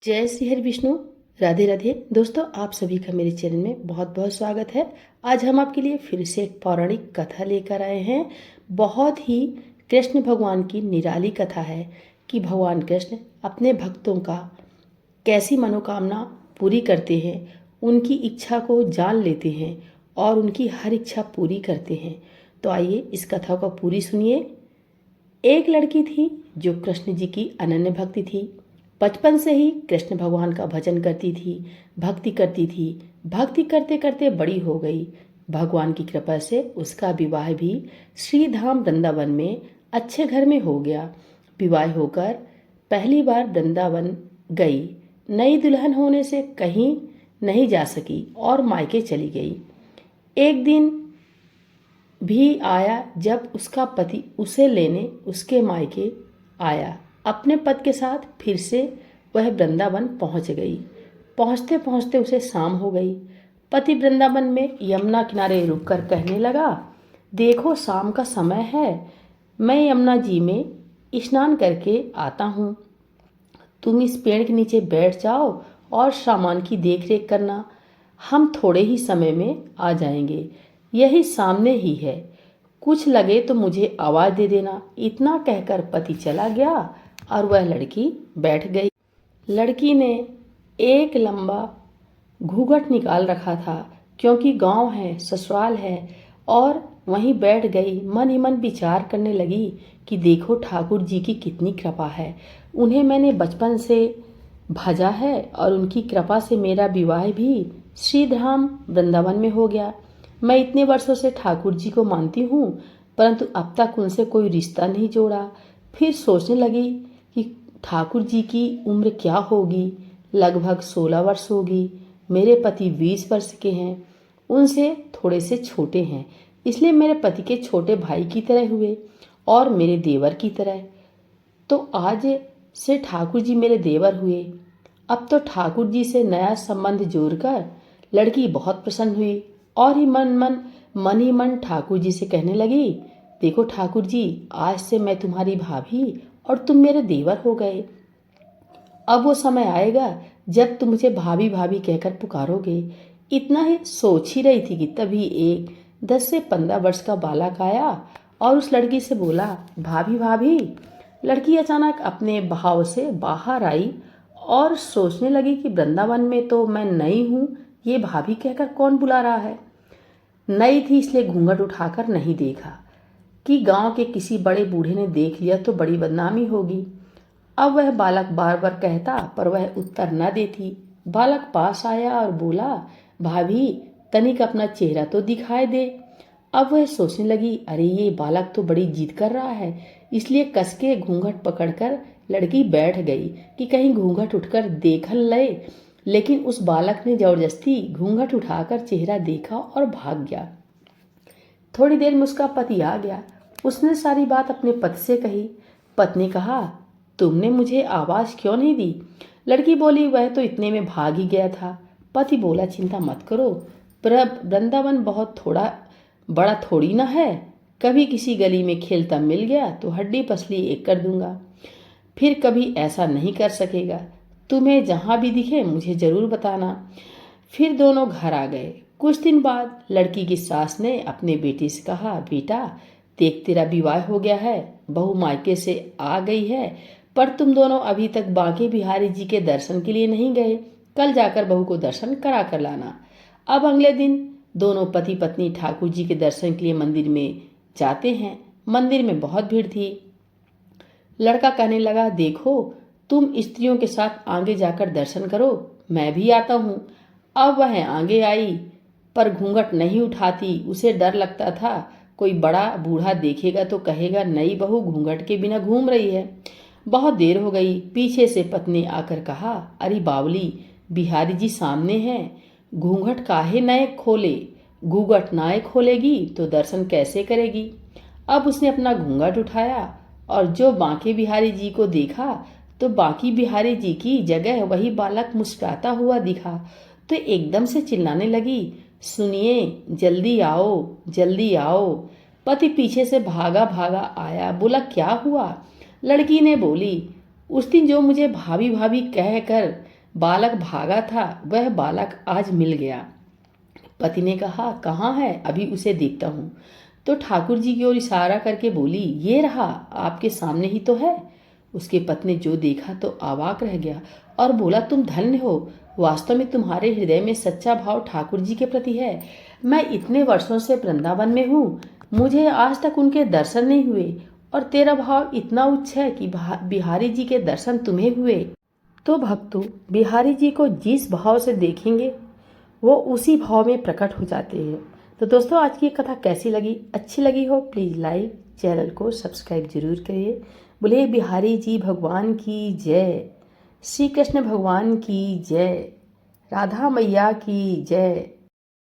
जय श्री हरि विष्णु। राधे राधे दोस्तों, आप सभी का मेरे चैनल में बहुत बहुत स्वागत है। आज हम आपके लिए फिर से एक पौराणिक कथा लेकर आए हैं। बहुत ही कृष्ण भगवान की निराली कथा है कि भगवान कृष्ण अपने भक्तों का कैसी मनोकामना पूरी करते हैं, उनकी इच्छा को जान लेते हैं और उनकी हर इच्छा पूरी करते हैं। तो आइए इस कथा को पूरी सुनिए। एक लड़की थी जो कृष्ण जी की अनन्य भक्ति थी। बचपन से ही कृष्ण भगवान का भजन करती थी, भक्ति करती थी। भक्ति करते करते बड़ी हो गई। भगवान की कृपा से उसका विवाह भी श्री धाम वृंदावन में अच्छे घर में हो गया। विवाह होकर पहली बार वृंदावन गई। नई दुल्हन होने से कहीं नहीं जा सकी और मायके चली गई। एक दिन भी आया जब उसका पति उसे लेने उसके मायके आया। अपने पति के साथ फिर से वह वृंदावन पहुंच गई। पहुंचते पहुंचते उसे शाम हो गई। पति वृंदावन में यमुना किनारे रुककर कहने लगा, देखो शाम का समय है, मैं यमुना जी में स्नान करके आता हूँ। तुम इस पेड़ के नीचे बैठ जाओ और सामान की देख रेख करना। हम थोड़े ही समय में आ जाएंगे। यही सामने ही है। कुछ लगे तो मुझे आवाज़ दे देना। इतना कहकर पति चला गया और वह लड़की बैठ गई। लड़की ने एक लंबा घूंघट निकाल रखा था, क्योंकि गांव है, ससुराल है, और वहीं बैठ गई। मन ही मन विचार करने लगी कि देखो ठाकुर जी की कितनी कृपा है। उन्हें मैंने बचपन से भजा है और उनकी कृपा से मेरा विवाह भी श्रीधाम वृंदावन में हो गया। मैं इतने वर्षों से ठाकुर जी को मानती हूँ, परंतु अब तक उनसे कोई रिश्ता नहीं जोड़ा। फिर सोचने लगी कि ठाकुर जी की उम्र क्या होगी। लगभग 16 वर्ष होगी। मेरे पति 20 वर्ष के हैं, उनसे थोड़े से छोटे हैं, इसलिए मेरे पति के छोटे भाई की तरह हुए और मेरे देवर की तरह। तो आज से ठाकुर जी मेरे देवर हुए। अब तो ठाकुर जी से नया संबंध जोड़कर लड़की बहुत प्रसन्न हुई और मन ही मन ठाकुर जी से कहने लगी, देखो ठाकुर जी, आज से मैं तुम्हारी भाभी और तुम मेरे देवर हो गए। अब वो समय आएगा जब तुम मुझे भाभी भाभी कहकर पुकारोगे। इतना ही सोच ही रही थी कि तभी एक 10 से 15 वर्ष का बालक आया और उस लड़की से बोला, भाभी भाभी। लड़की अचानक अपने भाव से बाहर आई और सोचने लगी कि वृंदावन में तो मैं नई हूँ, ये भाभी कहकर कौन बुला रहा है। नई थी इसलिए घूंघट उठाकर नहीं देखा कि गांव के किसी बड़े बूढ़े ने देख लिया तो बड़ी बदनामी होगी। अब वह बालक बार बार कहता पर वह उत्तर न देती। बालक पास आया और बोला, भाभी तनिक अपना चेहरा तो दिखाई दे। अब वह सोचने लगी, अरे ये बालक तो बड़ी जिद कर रहा है, इसलिए कस के घूंघट पकड़कर लड़की बैठ गई कि कहीं घूंघट उठकर देख ले। लेकिन उस बालक ने जबरदस्ती घूंघट उठाकर चेहरा देखा और भाग गया। थोड़ी देर में उसका पति आ गया। उसने सारी बात अपने पति से कही। पत्नी ने कहा, तुमने मुझे आवाज़ क्यों नहीं दी। लड़की बोली, वह तो इतने में भाग ही गया था। पति बोला, चिंता मत करो, पर वृंदावन बहुत थोड़ा बड़ा थोड़ी ना है। कभी किसी गली में खेलता मिल गया तो हड्डी पसली एक कर दूंगा, फिर कभी ऐसा नहीं कर सकेगा। तुम्हें जहाँ भी दिखे मुझे ज़रूर बताना। फिर दोनों घर आ गए। कुछ दिन बाद लड़की की सास ने अपने बेटे से कहा, बेटा देख तेरा विवाह हो गया है, बहू मायके से आ गई है, पर तुम दोनों अभी तक बांके बिहारी जी के दर्शन के लिए नहीं गए। कल जाकर बहू को दर्शन करा कर लाना। अब अगले दिन दोनों पति पत्नी ठाकुर जी के दर्शन के लिए मंदिर में जाते हैं। मंदिर में बहुत भीड़ थी। लड़का कहने लगा, देखो तुम स्त्रियों के साथ आगे जाकर दर्शन करो, मैं भी आता हूँ। अब वह आगे आई पर घूंघट नहीं उठाती। उसे डर लगता था कोई बड़ा बूढ़ा देखेगा तो कहेगा, नई बहू घूंघट के बिना घूम रही है। बहुत देर हो गई। पीछे से पत्नी आकर कहा, अरे बावली, बिहारी जी सामने हैं, घूंघट काहे नए खोले। घूंघट नाए खोलेगी तो दर्शन कैसे करेगी। अब उसने अपना घूंघट उठाया और जो बांके बिहारी जी को देखा तो बांकी बिहारी जी की जगह वही बालक मुस्कुराता हुआ दिखा। तो एकदम से चिल्लाने लगी, सुनिए, जल्दी आओ, जल्दी आओ। पति पीछे से भागा भागा आया। बोला, क्या हुआ। लड़की ने बोली, उस दिन जो मुझे भाभी भाभी कह कर बालक भागा था, वह बालक आज मिल गया। पति ने कहा, कहाँ है, अभी उसे देखता हूँ। तो ठाकुर जी की ओर इशारा करके बोली, ये रहा, आपके सामने ही तो है। उसके पति ने जो देखा तो अवाक रह गया और बोला, तुम धन्य हो, वास्तव में तुम्हारे हृदय में सच्चा भाव ठाकुर जी के प्रति है। मैं इतने वर्षों से वृंदावन में हूँ, मुझे आज तक उनके दर्शन नहीं हुए, और तेरा भाव इतना उच्च है कि बिहारी जी के दर्शन तुम्हें हुए। तो भक्तों, बिहारी जी को जिस भाव से देखेंगे वो उसी भाव में प्रकट हो जाते हैं। तो दोस्तों, आज की कथा कैसी लगी? अच्छी लगी हो प्लीज़ लाइक, चैनल को सब्सक्राइब जरूर करिए। बोले बिहारी जी भगवान की जय, श्री कृष्ण भगवान की जय, राधा मैया की जय।